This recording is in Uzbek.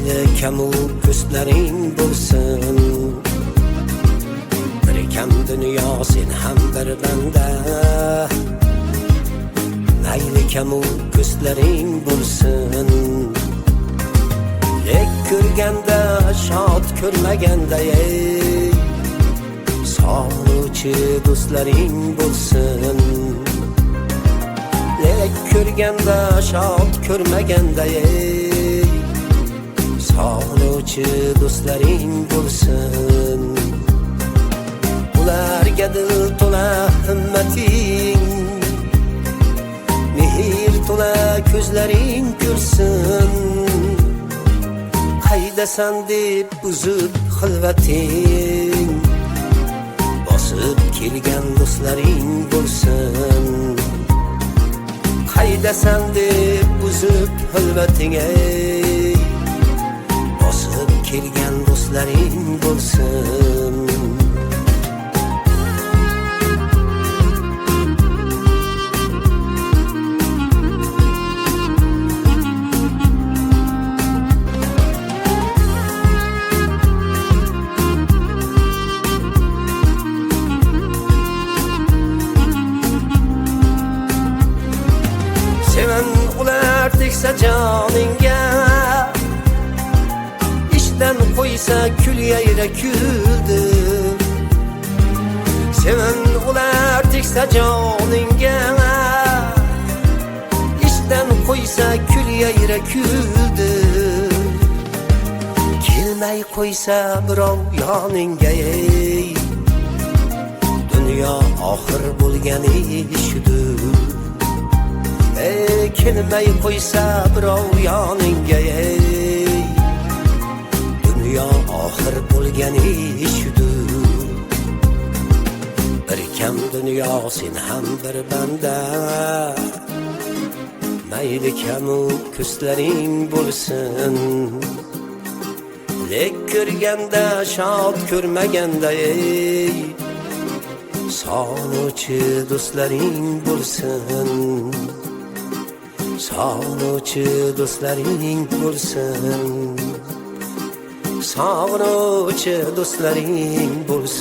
mayli kamu ko'zlaring bo'lsin, bir kam dunyo sen ham bir banda. Mayli kamu ko'zlaring bo'lsin, lek ko'rganda shod ko'rmaganda ey, sog'inuvchi do'stlaring bo'lsin. Lek ko'rganda shod ko'rmaganda ey, sog'inuvchi do'stlaring bo'lsin. Ularga dil to'la himmating, mehr to'la ko'zlaring ko'rsin. Qaydasan deb buzib xilvating, bosib kelgan do'stlaring bo'lsin. Qaydasan deb buzib xilvating ey, bosib kelgan do'stlaring bo'lsin. Seven ular teksa joningga, ishdan qo'ysa kulyayra kuldi. Seven ular teksa joningga, ishdan qo'ysa kulyayra kuldi. Kelmay qo'ysa birov yoningga ey, dunyo oxir bo'lgani shudur. Kelmay qo'ysa birov yoningga ey, dunyo oxir bo'lgani shudur. Bir kam dunyo sen ham bir banda, mayli kamu ko'zlaring bo'lsin, lek ko'rganda shod ko'rmaganda ey, sog'inuvchi do'stlaring bo'lsin. Sog'inuvchi do'stlaring bo'lsin, sog'inuvchi do'stlaring bo'lsin.